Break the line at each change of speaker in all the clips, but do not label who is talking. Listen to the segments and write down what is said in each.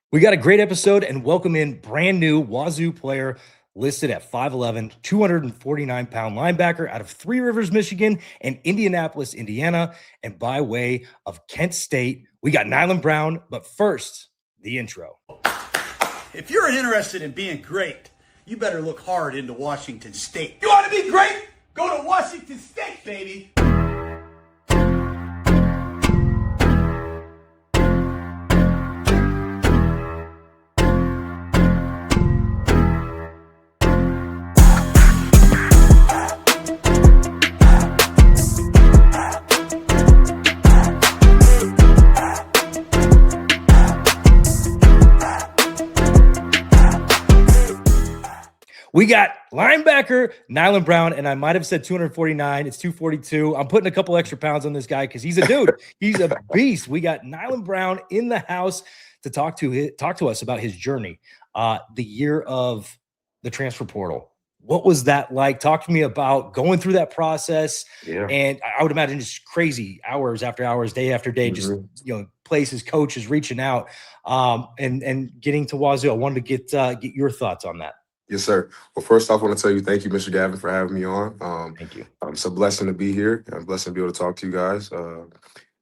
We got a great episode and welcome in brand new Wazoo player listed at 5'11, 249-pound linebacker out of Three Rivers, Michigan and Indianapolis, Indiana. And by way of Kent State, we got Nylan Brown. But first, the intro.
If you're interested in being great, you better look hard into Washington State. You want to be great? Go to Washington State, baby.
We got linebacker Nylan Brown, and I might have said 249. It's 242. I'm putting a couple extra pounds on this guy because he's a dude. He's a beast. We got Nylan Brown in the house to talk to us about his journey, the year of the transfer portal. What was that like? Talk to me about going through that process.
Yeah.
And I would imagine just crazy hours after hours, day after day, just places, coaches reaching out, and getting to Wazoo. I wanted to get your thoughts on that.
Yes, sir. Well, first off, I want to tell you thank you, Mr. Gavin, for having me on.
Thank you.
It's a blessing to be here. I'm blessed to be able to talk to you guys.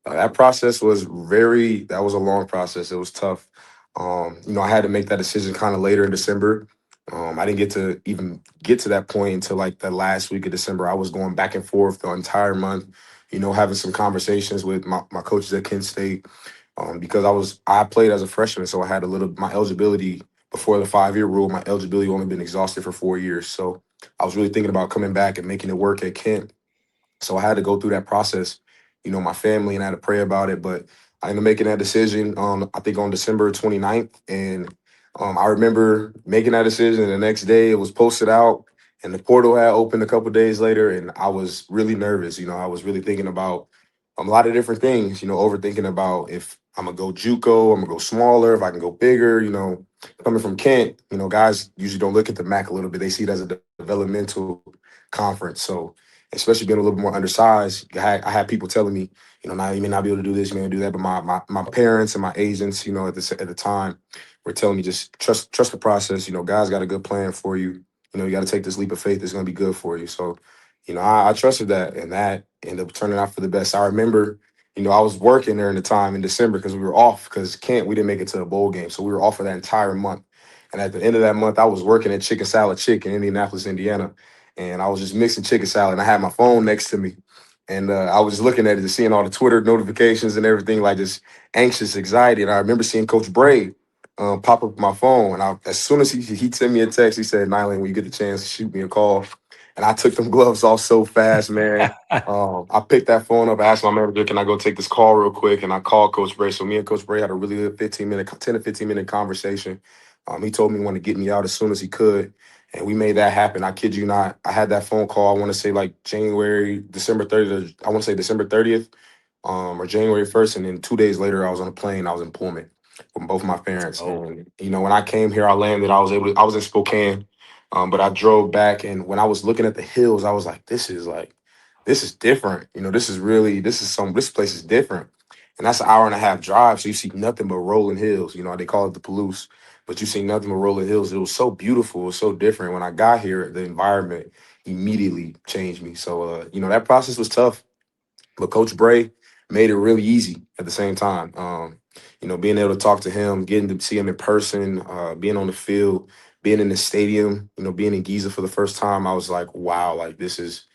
That process was that was a long process. It was tough. I had to make that decision kind of later in December. I didn't get to even get to that point until like the last week of December. I was going back and forth the entire month, having some conversations with my coaches at Kent State because I played as a freshman, so I had my eligibility before the 5-year rule. My eligibility only been exhausted for 4 years, so I was really thinking about coming back and making it work at Kent. So I had to go through that process, my family, and I had to pray about it. But I ended up making that decision, I think on December 29th. And I remember making that decision. The next day it was posted out and the portal had opened a couple days later. And I was really nervous. I was really thinking about a lot of different things, overthinking about if I'm going to go JUCO, I'm going to go smaller, if I can go bigger, coming from Kent, guys usually don't look at the MAC a little bit. They see it as a developmental conference. So especially being a little bit more undersized, I had people telling me, now you may not be able to do this, you may not do that. But my parents and my agents, at the time were telling me just trust the process. God's got a good plan for you. You got to take this leap of faith. It's going to be good for you. So, I trusted that, and that ended up turning out for the best. I remember, I was working during the time in December because we were off because Kent, we didn't make it to a bowl game. So we were off for that entire month. And at the end of that month, I was working at Chicken Salad Chick in Indianapolis, Indiana. And I was just mixing chicken salad, and I had my phone next to me. And I was looking at it and seeing all the Twitter notifications and everything, like just anxious anxiety. And I remember seeing Coach Bray pop up my phone. And as soon as he sent me a text, he said, "Nylan, when you get the chance, shoot me a call." And I took them gloves off so fast, man. I picked that phone up, asked my manager, "Can I go take this call real quick?" And I called Coach Bray. So me and Coach Bray had a really good 10 to 15-minute conversation. He told me he wanted to get me out as soon as he could. And we made that happen. I kid you not. I had that phone call, I want to say like December 30th. I want to say December 30th or January 1st. And then 2 days later, I was on a plane. I was in Pullman with both my parents.
Oh.
And, when I came here, I landed. I was in Spokane. But I drove back, and when I was looking at the hills, I was like, this is different. This place is different. And that's an hour and a half drive. So you see nothing but rolling hills. They call it the Palouse, but you see nothing but rolling hills. It was so beautiful. It was so different. When I got here, the environment immediately changed me. So, that process was tough, but Coach Bray made it really easy at the same time. Being able to talk to him, getting to see him in person, being on the field, being in the stadium, being in Giza for the first time, I was like, wow, like this is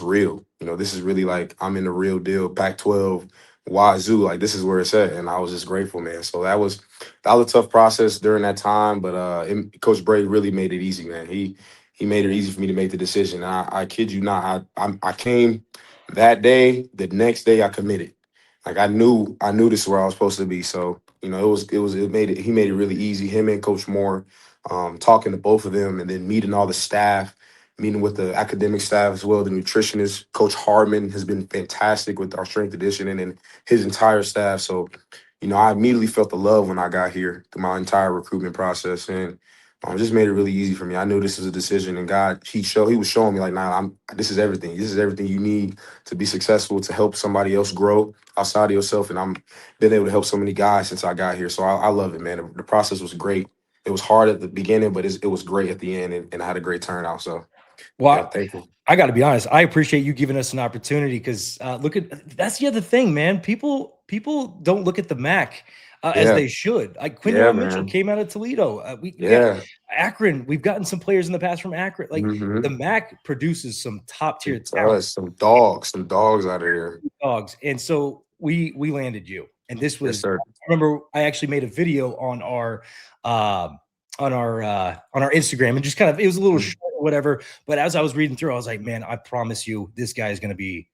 real. This is really like I'm in the real deal. Pac-12, Wazoo, like this is where it's at. And I was just grateful, man. So that was a tough process during that time, but Coach Bray really made it easy, man. He made it easy for me to make the decision. And I kid you not, I came that day. The next day I committed. Like I knew this is where I was supposed to be. So, he made it really easy. Him and Coach Moore, talking to both of them, and then meeting all the staff, meeting with the academic staff as well, the nutritionist. Coach Harmon has been fantastic with our strength conditioning and his entire staff. So, I immediately felt the love when I got here through my entire recruitment process. And It just made it really easy for me. I knew this was a decision, and God, he was showing me like, nah, this is everything. This is everything you need to be successful, to help somebody else grow outside of yourself. And I'm been able to help so many guys since I got here. So I love it, man. The process was great. It was hard at the beginning, but it was great at the end, and I had a great turnout. So yeah,
Well,
thank you.
I got to be honest. I appreciate you giving us an opportunity because look at that's the other thing, man. People don't look at the MAC as
Yeah,
they should. Like
yeah,
Quinyon Mitchell
man.
came out of Toledo. We got
Yeah.
Akron. We've gotten some players in the past from Akron. Like the
Mm-hmm.
MAC produces some top tier
It
talent,
does. Some dogs out of here.
dogs, and so we landed you. And this
Yes,
was.
sir.
I remember I actually made a video um, on our Instagram and just kind of it was a little
Mhm.
short or whatever. But as I was reading through, I was like, man, I promise you, this guy is gonna be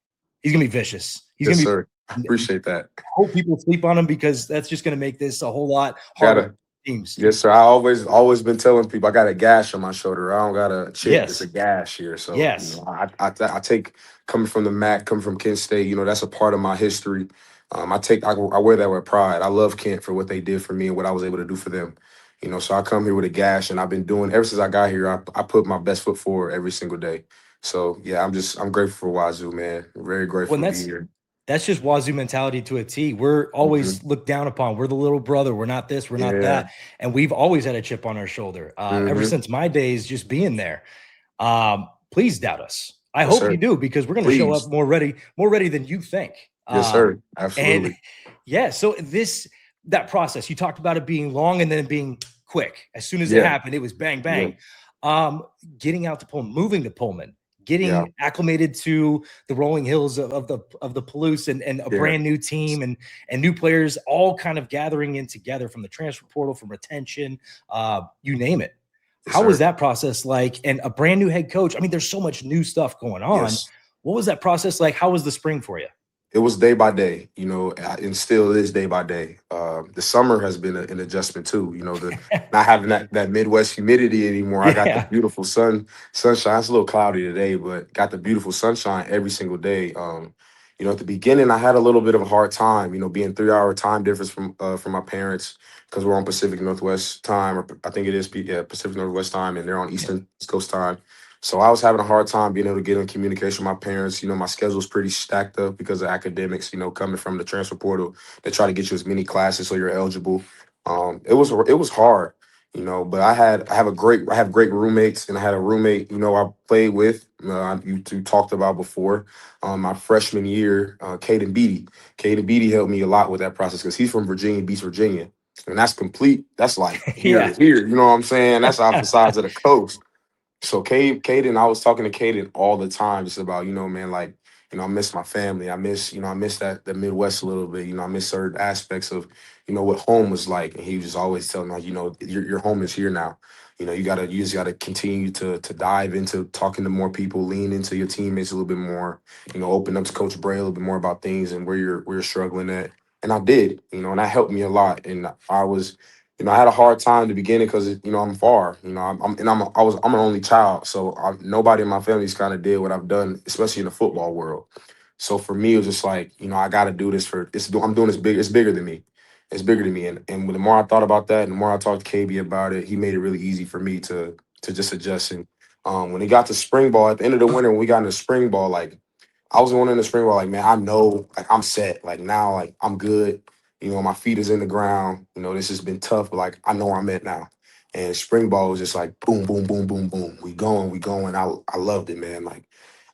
vicious. He's
Yes,
gonna
sir. I
be
appreciate that.
I hope people sleep on him because that's just gonna make this a whole lot harder
Gotta.
for teams.
Yes, sir. I always been telling people I got a gash on my shoulder. I don't got a chip. It's a
Yes,
gash here. So
yes.
I take coming from the MAC, coming from Kent State. That's a part of my history. I wear that with pride. I love Kent for what they did for me and what I was able to do for them. So I come here with a gash, and I've been doing ever since I got here. I put my best foot forward every single day. So yeah, I'm grateful for Wazoo, man. Very
When
grateful to be here.
that's just Wazoo mentality to a T. We're
Hmm.
always looked down upon. We're the little brother. We're not this. We're not
Yeah.
that. And we've always had a chip on our shoulder ever
Hmm.
since my days just being there. Please doubt us. I
Yes,
hope you
sir.
do because we're going to show up
Please.
more ready than you think.
Yes, sir.
And
Absolutely.
yeah, so that process you talked about it being long and then being quick. As soon as it
Yeah.
happened, it was bang
Yeah.
bang. Getting out to Pullman, moving to Pullman,
Yeah.
getting acclimated to the rolling hills of the Palouse and a
Yeah.
brand new team and new players all kind of gathering in together from the transfer portal, from retention, you name it.
Yes,
How was
sir.
that process like? And a brand new head coach. I mean, there's so much new stuff going on.
Yes.
What was that process like? How was the spring for you?
It was day by day, and still is day by day. The summer has been an adjustment too. The not having that Midwest humidity anymore. I got the
Yeah,
beautiful sunshine. It's a little cloudy today, but got the beautiful sunshine every single day. At the beginning, I had a little bit of a hard time. Being 3 hour time difference from my parents because we're on Pacific Northwest time, or I think it is Pacific Northwest time, and they're on East Coast time. So I was having a hard time being able to get in communication with my parents. My schedule's pretty stacked up because of academics, coming from the transfer portal. They try to get you as many classes so you're eligible. It was hard, but I have great roommates, and I had a roommate, I played with, you two talked about before, my freshman year, Kaden Beatty. Kaden Beatty helped me a lot with that process because he's from Virginia Beach, Virginia. And that's complete. That's like here
yeah,
to here. You know what I'm saying? That's opposite sides of the coast. So Caden, I was talking to Caden all the time, just about, man, like, I miss my family. I miss that the Midwest a little bit. I miss certain aspects of, what home was like. And he was just always telling me, like, your home is here now. You just gotta continue to dive into talking to more people, lean into your teammates a little bit more, open up to Coach Bray a little bit more about things and where you're struggling at. And I did, and that helped me a lot. And I had a hard time in the beginning because I'm far. I'm an only child, so nobody in my family's kind of did what I've done, especially in the football world. So for me, it was just like I got to do this I'm doing this big. It's bigger than me. It's bigger than me. And the more I thought about that, and the more I talked to KB about it, he made it really easy for me to just adjust. And when it got to spring ball at the end of the winter, when we got into spring ball, like I was going in the spring ball, like, man, I know, like, I'm set. Like, now, like, I'm good. My feet is in the ground. This has been tough, but, like, I know where I'm at now. And spring ball was just like boom, boom, boom, boom, boom. We going, we going. I loved it, man. Like,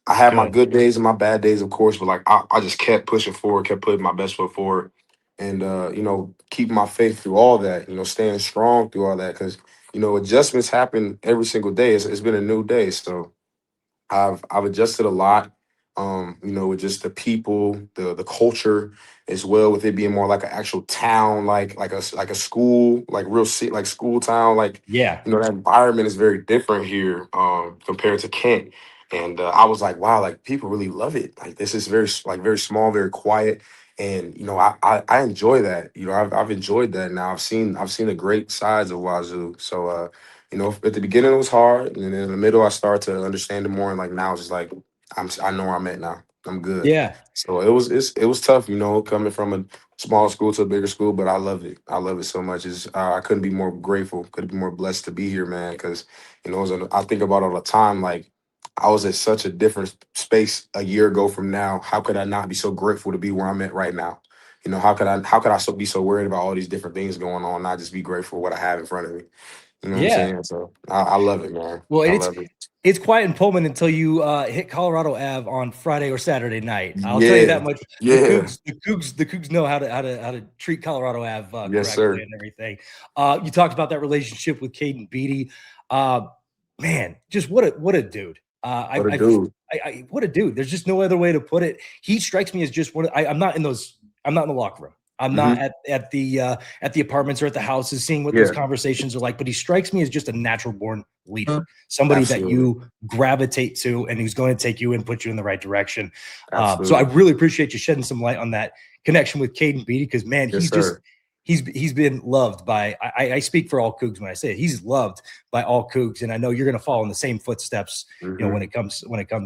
I had my
good.
good days and my bad days, of course, but, like, I just kept pushing forward, kept putting my best foot forward, and, keeping my faith through all that, staying strong through all that. Because, adjustments happen every single day. It's been a new day. So, I've adjusted a lot, with just the people, the culture as well, with it being more like an actual town, like a school, like real city, like school town, like
Yeah,
that environment is very different here compared to Kent. And I was like, wow, like people really love it. Like this is very small, very quiet. And I enjoy that. I've enjoyed that now. I've seen the great sides of Wazoo. So at the beginning it was hard, and then in the middle I started to understand it more. And like now it's just like I know where I'm at now. I'm good.
yeah.
So it was tough, coming from small school to a bigger school, but I love it. I love it so much. I couldn't be more grateful. Couldn't be more blessed to be here, man. Because I think about it all the time. Like I was at such a different space a year ago from now. How could I not be so grateful to be where I'm at right now? How could I be so worried about all these different things going on, not just be grateful for what I have in front of me? You know what I'm
Yeah.
saying? So I love it, man.
Well,
I
it's
love it.
it's quiet in Pullman until you hit Colorado Ave on Friday or Saturday night. I'll tell you
Yeah,
that much.
yeah,
The Cougs know how to treat Colorado Ave
yes,
correctly
sir.
and everything. You talked about that relationship with Kaden Beatty. Man, just what a dude.
What a dude.
What a dude. There's just no other way to put it. He strikes me as just one. I'm not in those. I'm not in the locker room. I'm not
Hmm.
at the apartments or at the houses, seeing what those
Yeah,
conversations are like. But he strikes me as just a natural born leader, somebody that
absolutely,
you gravitate to, and who's going to take you and put you in the right direction. So I
absolutely.
really appreciate you shedding some light on that connection with Caden Beatty, because man,
Yes, sir.
he's been loved by. I speak for all Cougs when I say it. He's loved by all Cougs, and I know you're going to follow in the same footsteps.
Hmm.
When it comes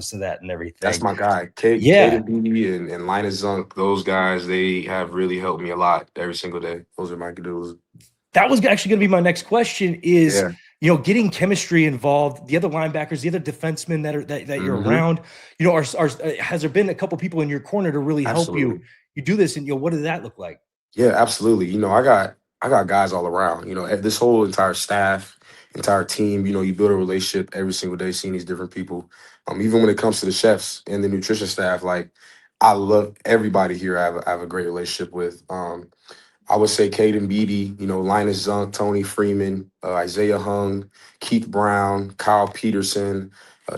to that and
That's
everything.
my guy.
Yeah,
Kaden Beatty and Linus Zunk, those guys, they have really helped me a lot every single day. Those are my dudes.
that was actually going to be my next question. Is
Yeah.
getting chemistry involved, the other linebackers, the other defensemen that you're
Hmm.
around, has there been a couple people in your corner to really help
Absolutely.
you do this? And what did that look like?
Yeah, absolutely. I got guys all around. This whole entire staff, entire team. You build a relationship every single day, seeing these different people. Even when it comes to the chefs and the nutrition staff, like I love everybody here. I have a great relationship with. I would say Caden Beatty, Linus Zunk, Tony Freeman, Isaiah Hung, Keith Brown, Kyle Peterson,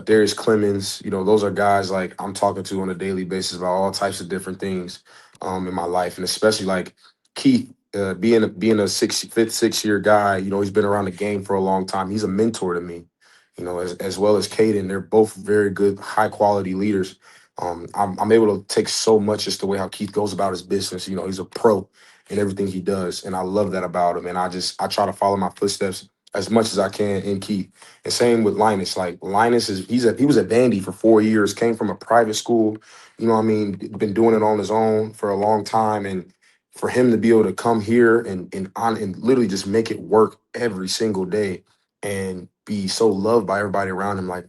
Darius Clemens. Those are guys like I'm talking to on a daily basis about all types of different things in my life, and especially like Keith, being a fifth, 6 year guy. He's been around the game for a long time. He's a mentor to me. As well as Caden. They're both very good, high quality leaders. I'm able to take so much just the way how Keith goes about his business. He's a pro in everything he does, and I love that about him. And I try to follow my footsteps as much as I can in Keith. And same with Linus. Like Linus he was a dandy for 4 years, came from a private school. What I mean, been doing it on his own for a long time, and for him to be able to come here and literally just make it work every single day and be so loved by everybody around him, like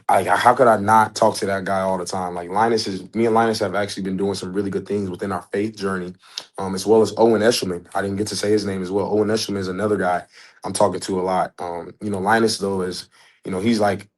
how could I not talk to that guy all the time? Like me and Linus have actually been doing some really good things within our faith journey, as well as Owen Eshelman. I didn't get to say his name as well. Owen Eshelman is another guy I'm talking to a lot. Linus though he's like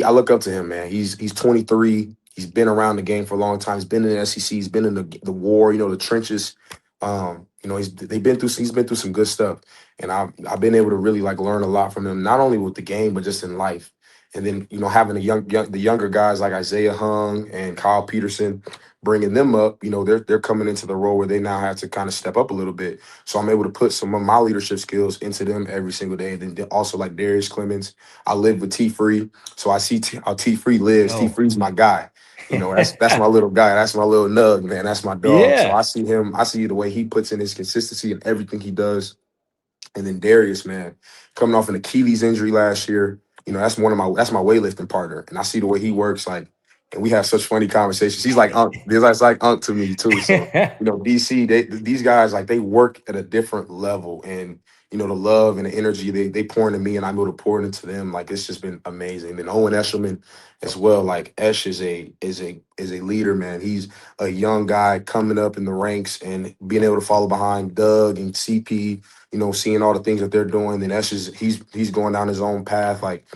I look up to him, man. He's 23. He's been around the game for a long time. He's been in the SEC. He's been in the war. The trenches. He's been through some good stuff, and I've been able to really like learn a lot from him, not only with the game but just in life. And then having the younger guys like Isaiah Hung and Kyle Peterson, bringing them up, they're coming into the role where they now have to kind of step up a little bit. So I'm able to put some of my leadership skills into them every single day. And then also like Darius Clemens, I live with T Free, so I see how T Free lives. T
Oh,
Free's my guy. That's my little guy. That's my little nug, man. That's my dog. So
yeah.
I see him. I see the way he puts in his consistency in everything he does. And then Darius, man, coming off an Achilles injury last year, that's my weightlifting partner, and I see the way he works, like, and we have such funny conversations. He's like Unc, he's like Unc to me too. So DC, these guys like they work at a different level, and the love and the energy they pour into me, and I'm able to pour it into them. Like it's just been amazing. And Owen Eshelman as well. Like Esh is a leader, man. He's a young guy coming up in the ranks and being able to follow behind Doug and CP, seeing all the things that they're doing. Then that's just he's going down his own path, like,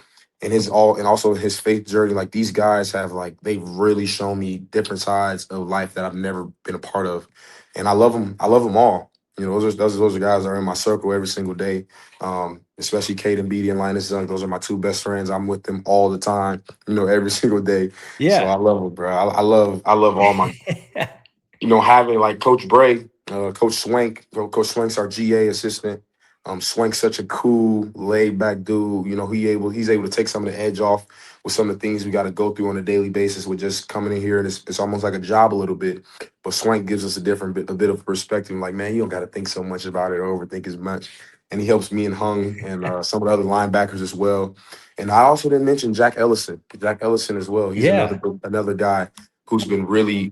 and also his faith journey. Like these guys have they've really shown me different sides of life that I've never been a part of, and I love them. I love them all. Those are guys that are in my circle every single day. Especially Kaden Beatty and Linus Zunk. Those are my two best friends. I'm with them all the time. Every single day. So
Yeah.
I love them, bro. I love all my having like Coach Bray, Coach Swank. Coach Swank's our GA assistant. Swank's such a cool, laid back dude. He's able to take some of the edge off with some of the things we got to go through on a daily basis with just coming in here, and it's almost like a job a little bit. But Swank gives us a bit of perspective. Like, man, you don't got to think so much about it or overthink as much. And he helps me and Hung and some of the other linebackers as well. And I also didn't mention Jack Ellison. Jack Ellison as well. He's
Yeah.
another guy who's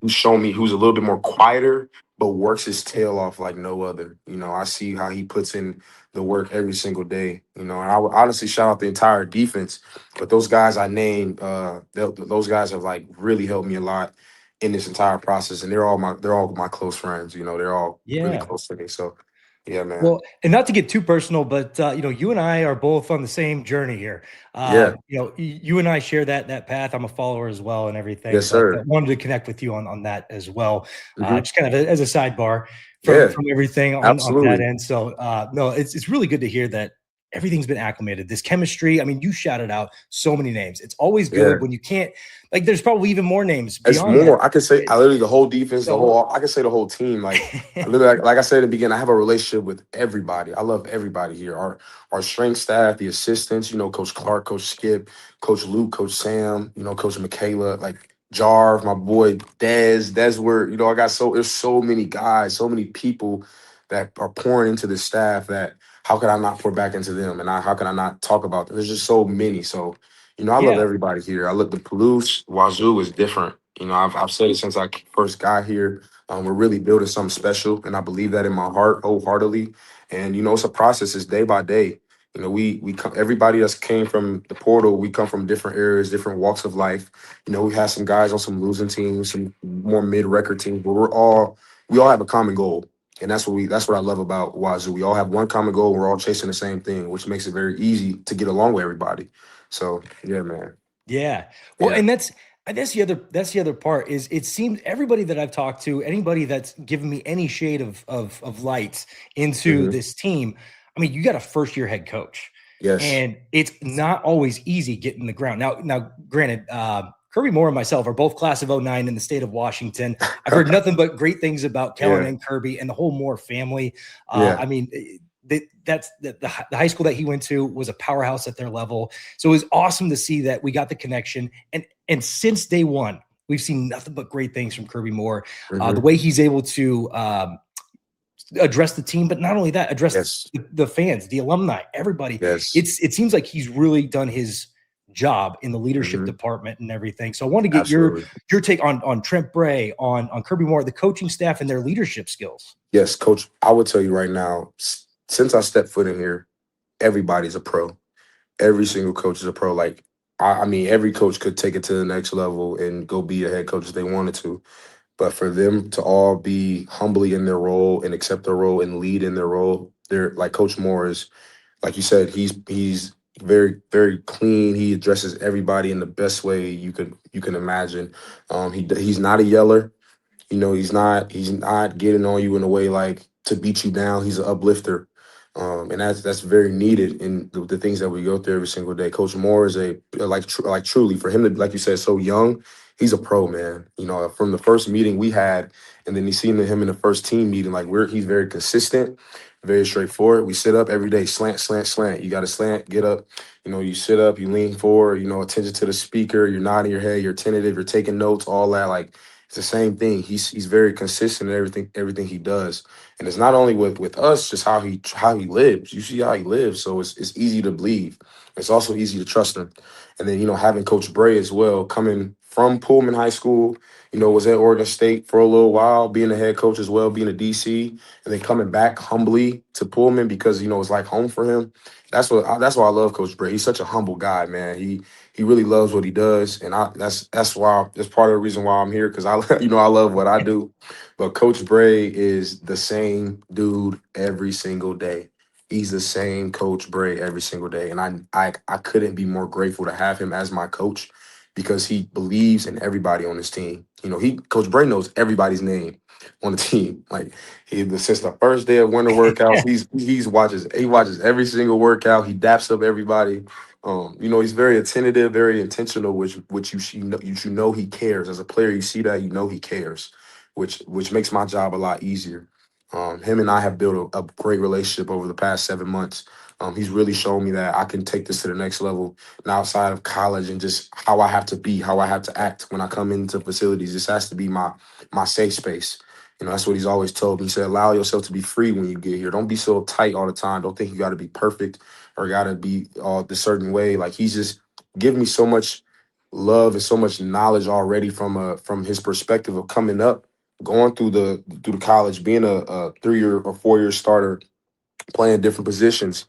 shown me who's a little bit more quieter, but works his tail off like no other. I see how he puts in the work every single day. And I would honestly shout out the entire defense. But those guys I named, those guys have like really helped me a lot in this entire process, and they're all my close friends. They're all really
Yeah.
close to me. So, yeah, man.
Well, and not to get too personal, but you and I are both on the same journey here.
Yeah.
You and I share that path. I'm a follower as well and everything,
Yes,
but
sir.
wanted to connect with you on that as well.
Hmm.
Just kind of as a sidebar from
Yeah,
everything on that
absolutely.
end. So no, it's really good to hear that everything's been acclimated. This chemistry. I mean, you shouted out so many names. It's always
Yeah.
good when you can't. Like, there's probably even more names
It's
beyond that.
more. I could say I literally the whole defense, I could say the whole team. Like I literally, like I said at the beginning, I have a relationship with everybody. I love everybody here. Our strength staff, the assistants, Coach Clark, Coach Skip, Coach Luke, Coach Sam, Coach Michaela, like Jarv, my boy Dez. Dez where, I got there's so many guys, so many people that are pouring into the staff that how could I not pour back into them? And how can I not talk about them? There's just so many. So I love
Yeah.
everybody here. I look the Palouse, Wazoo is different. I've said it since I first got here. We're really building something special, and I believe that in my heart wholeheartedly. And it's a process. It's day by day. We come, everybody that's came from the portal. We come from different areas, different walks of life. We have some guys on some losing teams, some more mid-record teams, but we all have a common goal, and that's what I love about Wazoo. We all have one common goal. We're all chasing the same thing, which makes it very easy to get along with everybody. So yeah, man.
Yeah. Well,
Yeah.
and that's the other part is it seems everybody that I've talked to, anybody that's given me any shade of light into
Hmm.
this team, I mean, you got a first year head coach,
Yes.
and it's not always easy getting the ground. Now, granted, Kirby Moore and myself are both class of '09 in the state of Washington. I've heard nothing but great things about Kellen
Yeah.
and Kirby and the whole Moore family.
Yeah.
I mean, the high school that he went to was a powerhouse at their level. So it was awesome to see that we got the connection. And since day one, we've seen nothing but great things from Kirby Moore. The
Hmm.
way he's able to address the team, but not only that, address
Yes.
the fans, the alumni, everybody.
Yes.
It seems like he's really done his job in the leadership
Hmm.
department and everything. So I want to get your
Absolutely.
take on Trent Bray, on Kirby Moore, the coaching staff and their leadership skills.
Yes, coach. I would tell you right now, since I stepped foot in here, everybody's a pro. Every single coach is a pro. Like I mean, every coach could take it to the next level and go be a head coach if they wanted to. But for them to all be humbly in their role and accept their role and lead in their role, they're like Coach Moore is, like you said, he's very, very clean. He addresses everybody in the best way you can imagine. He's not a yeller. He's not getting on you in a way like to beat you down. He's an uplifter. And that's very needed in the things that we go through every single day. Coach Moore is like truly for him to, like you said, so young, he's a pro, man. From the first meeting we had, and then you seen him in the first team meeting, like he's very consistent, very straightforward. We sit up every day, slant, slant, slant. You got to slant, get up. You sit up, you lean forward. Attention to the speaker. You're nodding your head. You're tentative. You're taking notes. All that, like it's the same thing. He's very consistent in everything he does, and it's not only with us, just how he lives. You see how he lives, so it's easy to believe. It's also easy to trust him. And then having Coach Bray as well, coming from Pullman High School, was at Oregon State for a little while, being a head coach as well, being a DC, and then coming back humbly to Pullman because it's like home for him. That's why I love Coach Bray. He's such a humble guy, man. He really loves what he does, and that's part of the reason why I'm here because I I love what I do. But Coach Bray is the same dude every single day. He's the same Coach Bray every single day, and I couldn't be more grateful to have him as my coach because he believes in everybody on his team. Coach Bray knows everybody's name on the team. Like since the first day of winter workouts, he watches every single workout. He daps up everybody. He's very attentive, very intentional, which you should know he cares. As a player, you see that he cares, which makes my job a lot easier. Him and I have built a great relationship over the past 7 months. He's really shown me that I can take this to the next level and outside of college and just how I have to be, how I have to act when I come into facilities. This has to be my safe space. That's what he's always told me. He said, allow yourself to be free when you get here. Don't be so tight all the time. Don't think you got to be perfect or got to be all the certain way. Like he's just given me so much love and so much knowledge already from his perspective of coming up going through the college, being a 3-year or 4-year starter, playing different positions,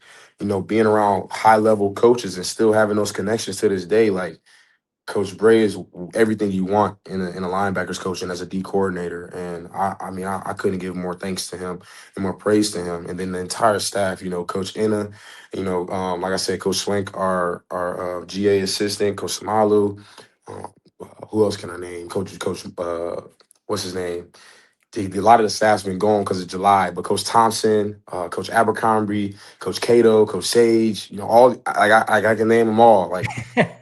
being around high level coaches and still having those connections to this day, like Coach Bray is everything you want in a linebackers coach and as a D coordinator. And I mean, I couldn't give more thanks to him and more praise to him. And then the entire staff, Coach Enna, like I said, Coach Swank, our GA assistant, Coach Samalu. Um, who else can I name? Coach, what's his name? A lot of the staff's been gone because of July, but Coach Thompson, Coach Abercrombie, Coach Cato, Coach Sage, all I can name them all. Like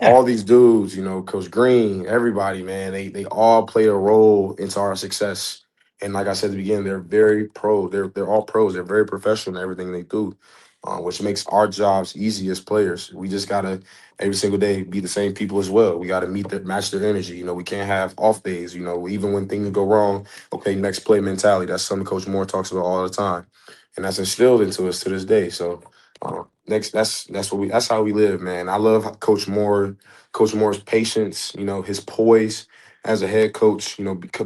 all these dudes, Coach Green, everybody, man, they all play a role into our success. And like I said at the beginning, they're very pro. They're all pros. They're very professional in everything they do, which makes our jobs easy as players. We just gotta every single day be the same people as well. We gotta match their energy. We can't have off days. Even when things go wrong, okay, next play mentality. That's something Coach Moore talks about all the time, and that's instilled into us to this day. So that's how we live, man. I love Coach Moore's patience. His poise as a head coach.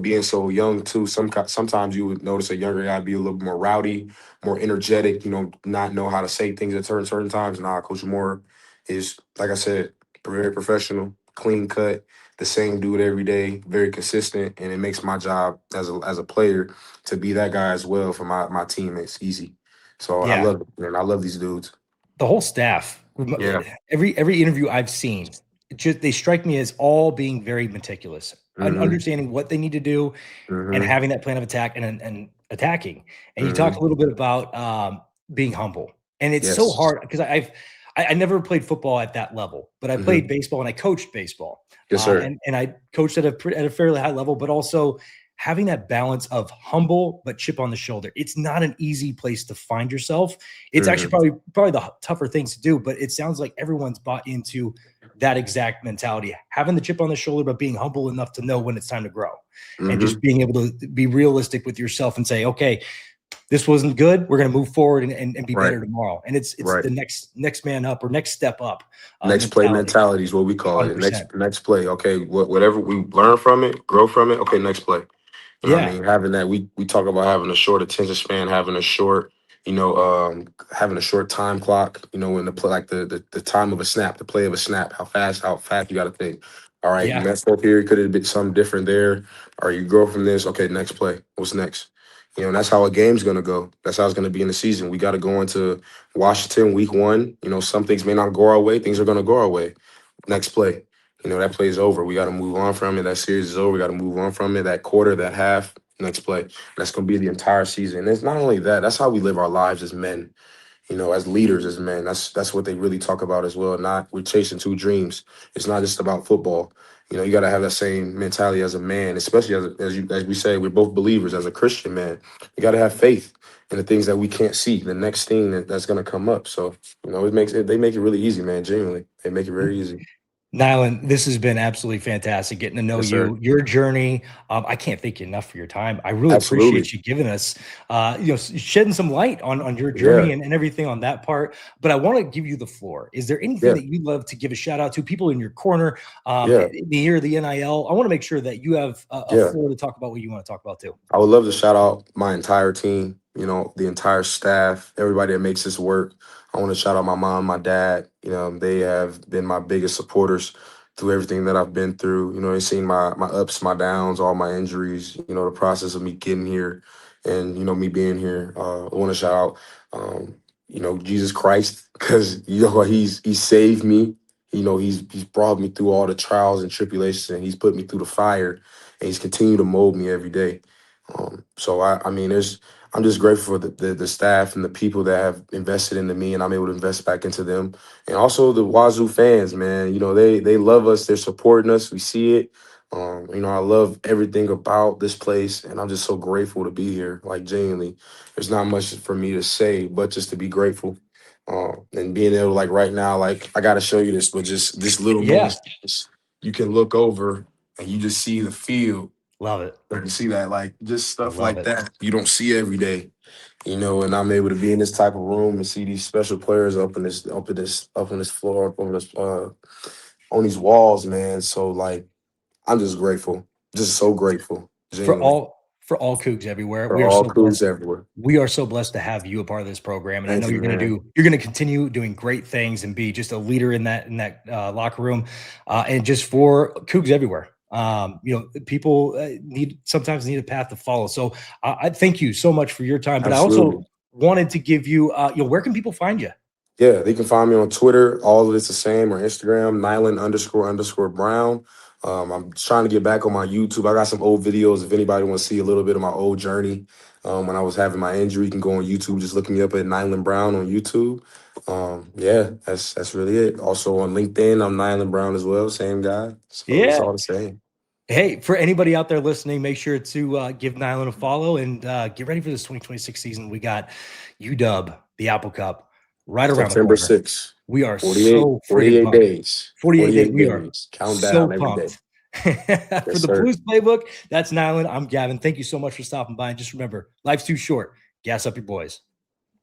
Being so young too. Sometimes you would notice a younger guy be a little more rowdy, more energetic. Not know how to say things at certain times. Nah, Coach Moore is, like I said, very professional, clean cut, the same dude every day, very consistent, and it makes my job as a player to be that guy as well for my teammates easy. So I
Yeah.
love it, man. I love these dudes.
The whole staff,
Yeah.
every interview I've seen, they strike me as all being very meticulous,
Mm-hmm.
understanding what they need to do and
Mm-hmm.
having that plan of attack and attacking. And you talked
Mm-hmm.
a little bit about being humble, and it's so
Yes.
hard because I never played football at that level, but I
Mm-hmm.
played baseball and I coached baseball,
Yes, sir.
and I coached at a fairly high level, but also having that balance of humble but chip on the shoulder. It's not an easy place to find yourself. It's actually
Mm-hmm.
probably the tougher things to do, but it sounds like everyone's bought into that exact mentality, having the chip on the shoulder, but being humble enough to know when it's time to grow and
Mm-hmm.
just being able to be realistic with yourself and say, okay, this wasn't good. We're going to move forward and be
Right.
better tomorrow. And it's
Right.
the next man up or next step up
Next play
mentality.
mentality is what we call it.
100%.
Next play. Okay. Whatever we learn from it, grow from it. Okay. Next play. You know what I
Yeah.
mean? Having that, we talk about having a short attention span, having a short time clock, when the play, like the time of a snap, the play of a snap, how fast you got to think. All right, you
Yeah.
messed up here. Could have been something different there. Or you grow from this. Okay, next play. What's next? And that's how a game's going to go. That's how it's going to be in the season. We got to go into Washington week 1. Some things may not go our way. Things are going to go our way. Next play. That play is over. We got to move on from it. That series is over. We got to move on from it. That quarter, that half, next play. That's going to be the entire season. And it's not only that. That's how we live our lives as men. As leaders, as men. That's what they really talk about as well. Not we're chasing two dreams. It's not just about football. You got to have that same mentality as a man, especially as we say, we're both believers. As a Christian man, you got to have faith in the things that we can't see. The next thing that's going to come up. So they make it really easy, man. Genuinely, they make it very easy.
Nylan, this has been absolutely fantastic getting to know
Yes, sir.
you, your journey. I can't thank you enough for your time. I really
Absolutely.
appreciate you giving us, shedding some light on your journey
Yeah.
and everything on that part. But I want to give you the floor. Is there anything
Yeah.
that you'd love to give a shout out to people in your corner,
Yeah.
in the year of the NIL? I want to make sure that you have a
Yeah.
floor to talk about what you want to talk about too.
I would love to shout out my entire team, the entire staff, everybody that makes this work. I want to shout out my mom, my dad. They have been my biggest supporters through everything that I've been through. They've seen my ups, my downs, all my injuries, the process of me getting here and, me being here. I want to shout out, Jesus Christ, because, he saved me. He's brought me through all the trials and tribulations, and he's put me through the fire, and he's continued to mold me every day. So I mean, I'm just grateful for the staff and the people that have invested into me, and I'm able to invest back into them, and also the Wazoo fans, man. They love us, they're supporting us. We see it. I love everything about this place, and I'm just so grateful to be here. Like genuinely, there's not much for me to say, but just to be grateful, and being able, like right now, like I got to show you this, but just this little
Yeah,
moment, you can look over and you just see the field.
love it.
I can see that, like just stuff
Love
like
it.
that you don't see every day, and I'm able to be in this type of room and see these special players up on this floor, up on this on these walls, man. So like I'm just grateful, just so grateful,
For
genuinely.
all for all Cougs everywhere.
For
We are
all
so
Cougs
blessed.
everywhere.
We are so blessed to have you a part of this program, and
Thank
I know
you,
you're going to continue doing great things and be just a leader in that locker room, and just for Cougs everywhere. People sometimes need a path to follow. So I thank you so much for your time. But
Absolutely.
I also wanted to give you, where can people find you?
Yeah, they can find me on Twitter. All of it's the same, or Instagram, Nylan__Brown. I'm trying to get back on my YouTube. I got some old videos. If anybody wants to see a little bit of my old journey, when I was having my injury, you can go on YouTube. Just look me up at Nylan Brown on YouTube. Yeah, that's really it. Also on LinkedIn, I'm Nylan Brown as well. Same guy. So it's all the same.
Hey, for anybody out there listening, make sure to give Nylan a follow and get ready for this 2026 season. We got UW, the Apple Cup, right around
September
the corner.
6th.
We are
48,
so
48
pumped.
days.
48 days. We are
days. Count
so
down every day.
pumped. For the Palouse Playbook, that's Nylan. I'm Gavin. Thank you so much for stopping by. And just remember, life's too short. Gas up your boys.